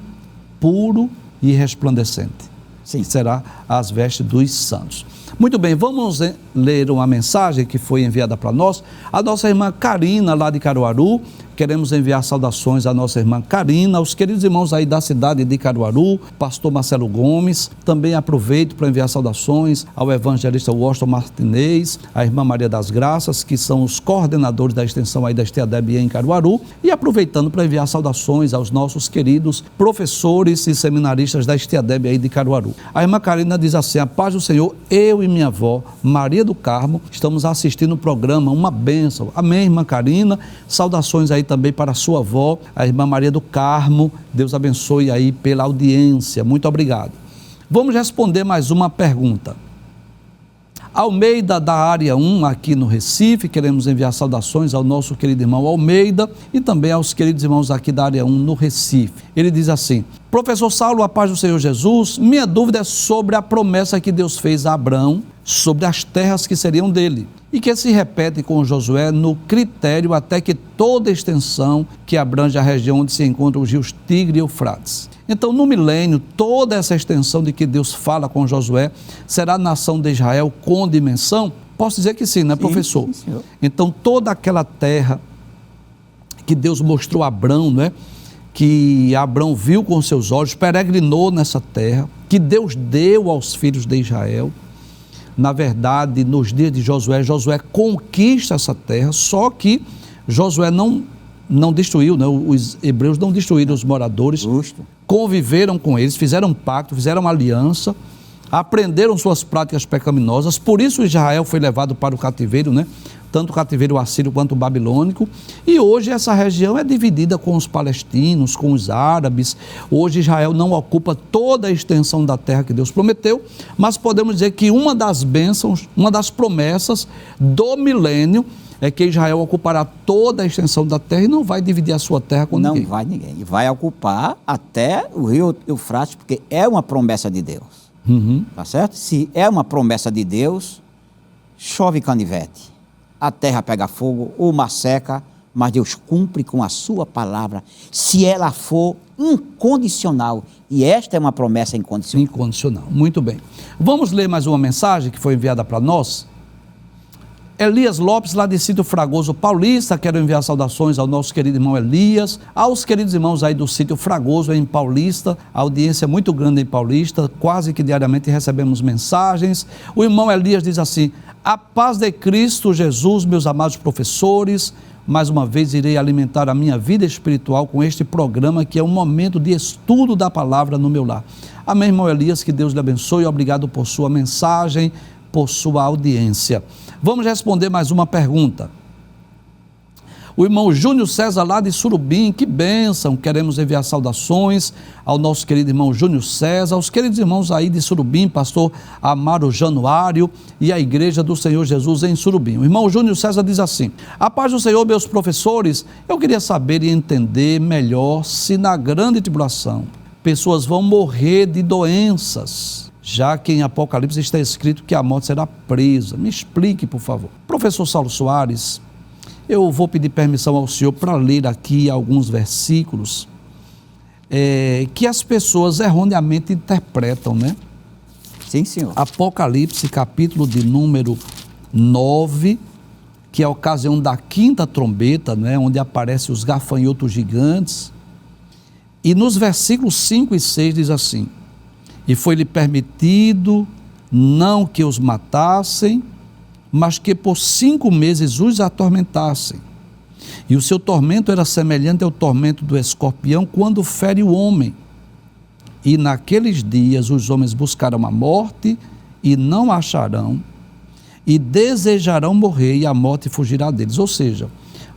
A: puro e resplandecente. Sim. Será as vestes dos santos. Muito bem, vamos ler uma mensagem que foi enviada para nós. A nossa irmã Karina, lá de Caruaru. Queremos enviar saudações à nossa irmã Karina, aos queridos irmãos aí da cidade de Caruaru, pastor Marcelo Gomes. Também aproveito para enviar saudações ao evangelista Washington Martinez, à irmã Maria das Graças, que são os coordenadores da extensão aí da STADEB em Caruaru. E aproveitando para enviar saudações aos nossos queridos professores e seminaristas da STADEB aí de Caruaru. A irmã Karina diz assim: a paz do Senhor, eu e minha avó, Maria do Carmo, estamos assistindo o programa, uma bênção. Amém, irmã Karina. Saudações aí também para a sua avó, a irmã Maria do Carmo. Deus abençoe aí pela audiência. Muito obrigado. Vamos responder mais uma pergunta. Almeida, da área 1, aqui no Recife, queremos enviar saudações ao nosso querido irmão Almeida e também aos queridos irmãos aqui da área 1 no Recife. Ele diz assim: professor Saulo, a paz do Senhor Jesus, minha dúvida é sobre a promessa que Deus fez a Abraão sobre as terras que seriam dele e que se repete com Josué no critério até que toda a extensão que abrange a região onde se encontram os rios Tigre e Eufrates. Então, no milênio, toda essa extensão de que Deus fala com Josué será a nação de Israel com dimensão? Posso dizer que sim, né, professor?
B: Sim, senhor.
A: Então, toda aquela terra que Deus mostrou a Abrão, né, que Abrão viu com seus olhos, peregrinou nessa terra, que Deus deu aos filhos de Israel. Na verdade, nos dias de Josué, Josué conquista essa terra, só que Josué não destruiu, né? Os hebreus não destruíram os moradores,
B: Justo.
A: conviveram com eles, fizeram um pacto, fizeram uma aliança, aprenderam suas práticas pecaminosas, por isso Israel foi levado para o cativeiro, né? Tanto o cativeiro assírio quanto o babilônico, e hoje essa região é dividida com os palestinos, com os árabes. Hoje Israel não ocupa toda a extensão da terra que Deus prometeu, mas podemos dizer que uma das bênçãos, uma das promessas do milênio é que Israel ocupará toda a extensão da terra e não vai dividir a sua terra com ninguém.
B: Não vai ninguém. E vai ocupar até o rio Eufrates, porque é uma promessa de Deus. Tá certo? Se é uma promessa de Deus, chove canivete, a terra pega fogo, o mar seca, mas Deus cumpre com a sua palavra, se ela for incondicional. E esta é uma promessa incondicional.
A: Incondicional. Muito bem. Vamos ler mais uma mensagem que foi enviada para nós. Elias Lopes, lá de Sítio Fragoso Paulista, quero enviar saudações ao nosso querido irmão Elias, aos queridos irmãos aí do Sítio Fragoso em Paulista, a audiência é muito grande em Paulista, quase que diariamente recebemos mensagens. O irmão Elias diz assim: a paz de Cristo Jesus, meus amados professores, mais uma vez irei alimentar a minha vida espiritual com este programa que é um momento de estudo da palavra no meu lar. Amém, irmão Elias, que Deus lhe abençoe, obrigado por sua mensagem, por sua audiência. Vamos responder mais uma pergunta. O irmão Júnior César, lá de Surubim, que bênção, queremos enviar saudações ao nosso querido irmão Júnior César, aos queridos irmãos aí de Surubim, pastor Amaro Januário e a Igreja do Senhor Jesus em Surubim. O irmão Júnior César diz assim: a paz do Senhor, meus professores, eu queria saber e entender melhor se na grande tribulação pessoas vão morrer de doenças, já que em Apocalipse está escrito que a morte será presa. Me explique, por favor. Professor Saulo Soares, eu vou pedir permissão ao senhor para ler aqui alguns versículos que as pessoas erroneamente interpretam, né?
B: Sim, senhor.
A: Apocalipse, capítulo de número 9, que é a ocasião da quinta trombeta, né? Onde aparecem os gafanhotos gigantes. E nos versículos 5 e 6 diz assim: e foi-lhe permitido não que os matassem, mas que por 5 meses os atormentassem. E o seu tormento era semelhante ao tormento do escorpião quando fere o homem. E naqueles dias os homens buscarão a morte e não a acharão, e desejarão morrer e a morte fugirá deles. Ou seja,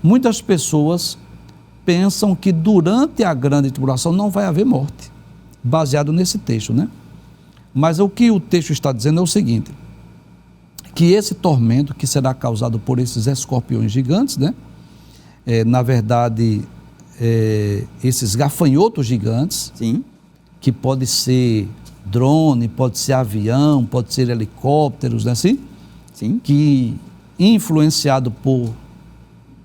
A: muitas pessoas pensam que durante a grande tribulação não vai haver morte, baseado nesse texto, né? Mas o que o texto está dizendo é o seguinte: que esse tormento que será causado por esses escorpiões gigantes, né? Na verdade, esses gafanhotos gigantes,
B: Sim.
A: que pode ser drone, pode ser avião, pode ser helicópteros, né? Assim?
B: Sim.
A: Que influenciado por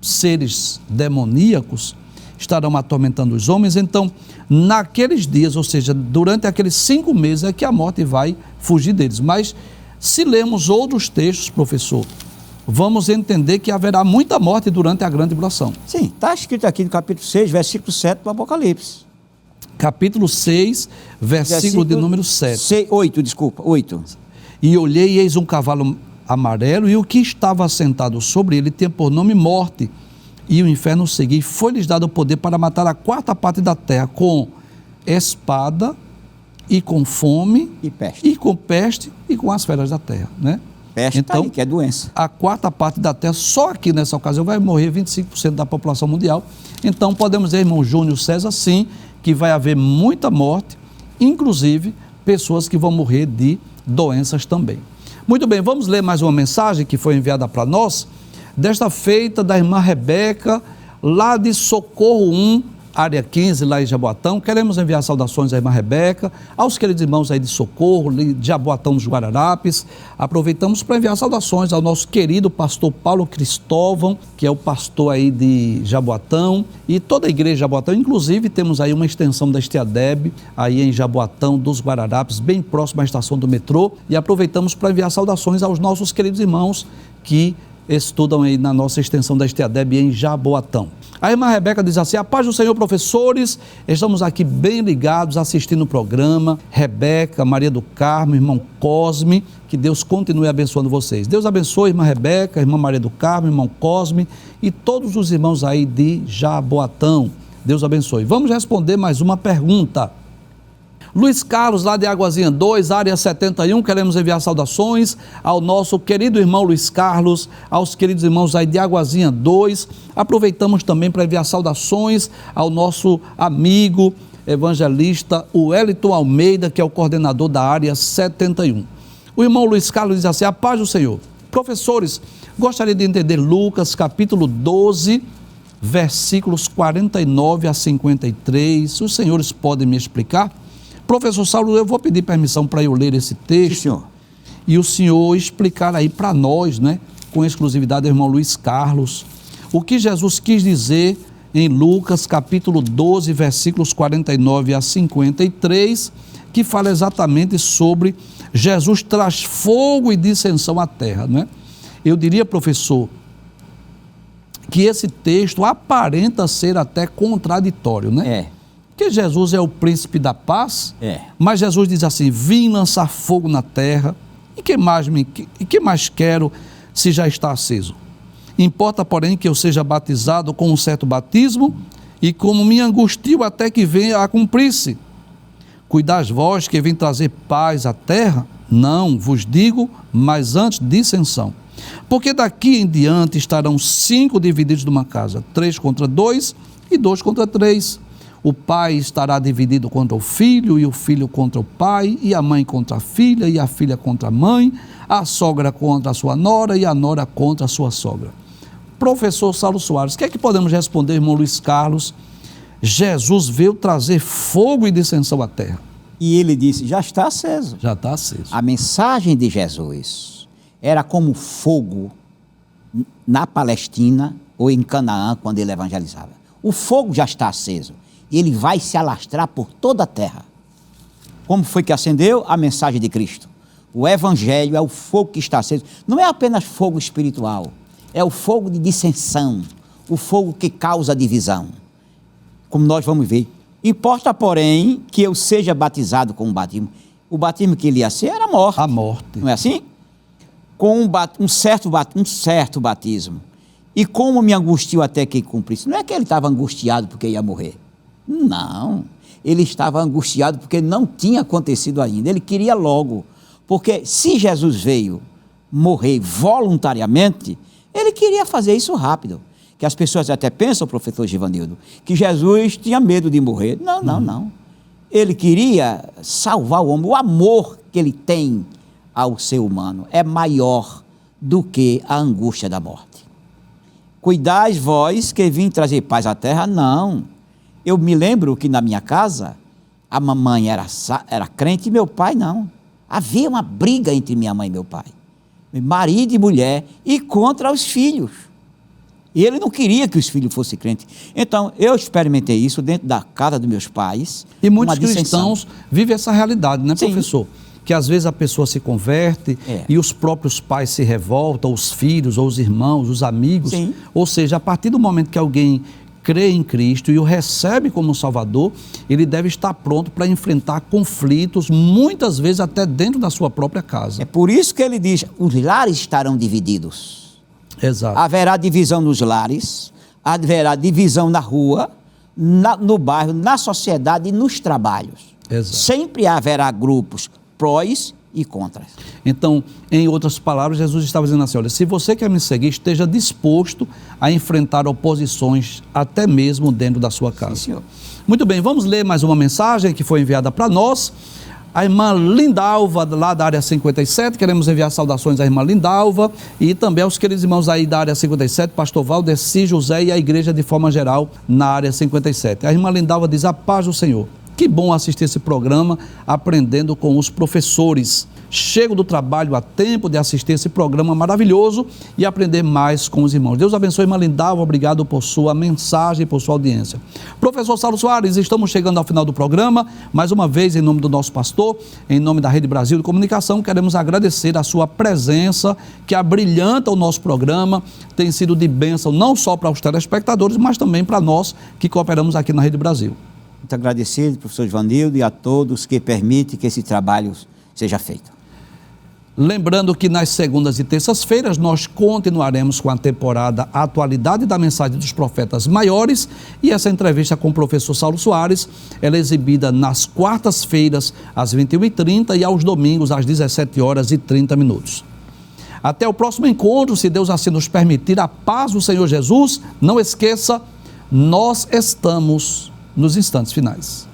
A: seres demoníacos estarão atormentando os homens. Então, naqueles dias, ou seja, durante aqueles 5 meses é que a morte vai fugir deles. Mas se lermos outros textos, professor, vamos entender que haverá muita morte durante a grande tribulação.
B: Sim, está escrito aqui no capítulo 6, versículo 7 do Apocalipse.
A: Capítulo 6, versículo de número 7.
B: 8.
A: E olhei e eis um cavalo amarelo, e o que estava assentado sobre ele tinha por nome Morte, e o inferno seguia, e foi-lhes dado o poder para matar a 4ª parte da terra, com espada, e com fome,
B: E peste.
A: e com peste, e com as feras da terra, né?
B: peste,
A: então,
B: que é doença.
A: A quarta parte da Terra, só aqui nessa ocasião, vai morrer 25% da população mundial. Então, podemos dizer, irmão Júnior César, sim, que vai haver muita morte, inclusive pessoas que vão morrer de doenças também. Muito bem, vamos ler mais uma mensagem que foi enviada para nós, desta feita da irmã Rebeca, lá de Socorro 1, área 15, lá em Jaboatão. Queremos enviar saudações à irmã Rebeca, aos queridos irmãos aí de Socorro, de Jaboatão dos Guararapes. Aproveitamos para enviar saudações ao nosso querido pastor Paulo Cristóvão, que é o pastor aí de Jaboatão, e toda a igreja de Jaboatão. Inclusive, temos aí uma extensão da Estiadeb, aí em Jaboatão dos Guararapes, bem próximo à estação do metrô. E aproveitamos para enviar saudações aos nossos queridos irmãos que estudam aí na nossa extensão da Estiadeb em Jaboatão. A irmã Rebeca diz assim: a paz do Senhor, professores, estamos aqui bem ligados, assistindo o programa. Rebeca, Maria do Carmo, irmão Cosme, que Deus continue abençoando vocês. Deus abençoe irmã Rebeca, irmã Maria do Carmo, irmão Cosme e todos os irmãos aí de Jaboatão. Deus abençoe. Vamos responder mais uma pergunta. Luiz Carlos, lá de Águazinha 2, área 71, queremos enviar saudações ao nosso querido irmão Luiz Carlos, aos queridos irmãos aí de Águazinha 2. Aproveitamos também para enviar saudações ao nosso amigo evangelista Wellington Almeida, que é o coordenador da área 71. O irmão Luiz Carlos diz assim: a paz do Senhor. Professores, gostaria de entender Lucas capítulo 12, versículos 49 a 53. Os senhores podem me explicar? Professor Saulo, eu vou pedir permissão para eu ler esse texto. Sim, senhor. E o senhor explicar aí para nós, né, com exclusividade do irmão Luiz Carlos, o que Jesus quis dizer em Lucas capítulo 12, versículos 49 a 53, que fala exatamente sobre Jesus traz fogo e dissensão à terra, né? Eu diria, professor, que esse texto aparenta ser até contraditório, né?
B: É.
A: Porque Jesus é o príncipe da paz, mas Jesus diz assim: vim lançar fogo na terra, e que mais quero se já está aceso? Importa, porém, que eu seja batizado com um certo batismo, e como me angustio até que venha a cumprir-se. Cuidais vós que vem trazer paz à terra? Não, vos digo, mas antes dissensão. Porque daqui em diante estarão 5 divididos numa casa, 3 contra 2 e 2 contra 3. O pai estará dividido contra o filho, e o filho contra o pai, e a mãe contra a filha, e a filha contra a mãe, a sogra contra a sua nora, e a nora contra a sua sogra. Professor Saulo Soares, o que é que podemos responder, irmão Luiz Carlos? Jesus veio trazer fogo e dissensão à terra.
B: E ele disse: já está aceso.
A: Já está aceso.
B: A mensagem de Jesus era como fogo na Palestina ou em Canaã, quando ele evangelizava. O fogo já está aceso. E ele vai se alastrar por toda a terra. Como foi que acendeu? A mensagem de Cristo. O evangelho é o fogo que está aceso. Não é apenas fogo espiritual, é o fogo de dissensão, o fogo que causa divisão, como nós vamos ver. Importa, porém, que eu seja batizado com um batismo. O batismo que ele ia ser era a morte.
A: A morte.
B: Não é assim? Com um certo batismo. E como me angustiou até que cumprisse? Não é que ele estava angustiado porque ia morrer. Não, ele estava angustiado porque não tinha acontecido ainda, ele queria logo, porque se Jesus veio morrer voluntariamente, ele queria fazer isso rápido, que as pessoas até pensam, professor Givanildo, que Jesus tinha medo de morrer. Não, ele queria salvar o homem. O amor que ele tem ao ser humano é maior do que a angústia da morte. Cuidais vós que vim trazer paz à terra? Não. Eu me lembro que na minha casa, a mamãe era crente e meu pai não. Havia uma briga entre minha mãe e meu pai, marido e mulher, e contra os filhos. E ele não queria que os filhos fossem crentes. Então, eu experimentei isso dentro da casa dos meus pais.
A: E muitos cristãos vivem essa realidade, né, professor? Sim. Que às vezes a pessoa se converte e os próprios pais se revoltam, os filhos, ou os irmãos, os amigos. Sim. Ou seja, a partir do momento que alguém crê em Cristo e o recebe como Salvador, ele deve estar pronto para enfrentar conflitos, muitas vezes até dentro da sua própria casa.
B: É por isso que ele diz: os lares estarão divididos.
A: Exato.
B: Haverá divisão nos lares, haverá divisão na rua, no bairro, na sociedade e nos trabalhos.
A: Exato.
B: Sempre haverá grupos prós e contras.
A: Então, em outras palavras, Jesus estava dizendo assim, olha, se você quer me seguir, esteja disposto a enfrentar oposições até mesmo dentro da sua casa.
B: Sim, senhor.
A: Muito bem, vamos ler mais uma mensagem que foi enviada para nós. A irmã Lindalva, lá da área 57, queremos enviar saudações à irmã Lindalva e também aos queridos irmãos aí da área 57, pastor Valdeci, José e a igreja de forma geral na área 57. A irmã Lindalva diz, a paz do Senhor. Que bom assistir esse programa, aprendendo com os professores. Chego do trabalho a tempo de assistir esse programa maravilhoso e aprender mais com os irmãos. Deus abençoe, irmã Lindalva, obrigado por sua mensagem e por sua audiência. Professor Saulo Soares, estamos chegando ao final do programa. Mais uma vez, em nome do nosso pastor, em nome da Rede Brasil de Comunicação, queremos agradecer a sua presença, que abrilhanta o nosso programa, tem sido de bênção não só para os telespectadores, mas também para nós que cooperamos aqui na Rede Brasil.
B: Muito agradecido, professor Ivanildo, e a todos que permitem que esse trabalho seja feito.
A: Lembrando que nas segundas e terças-feiras nós continuaremos com a temporada Atualidade da Mensagem dos Profetas Maiores, e essa entrevista com o professor Saulo Soares, ela é exibida nas quartas-feiras às 21h30 e aos domingos às 17h30. Até o próximo encontro, se Deus assim nos permitir, a paz do Senhor Jesus. Não esqueça, nós estamos nos instantes finais.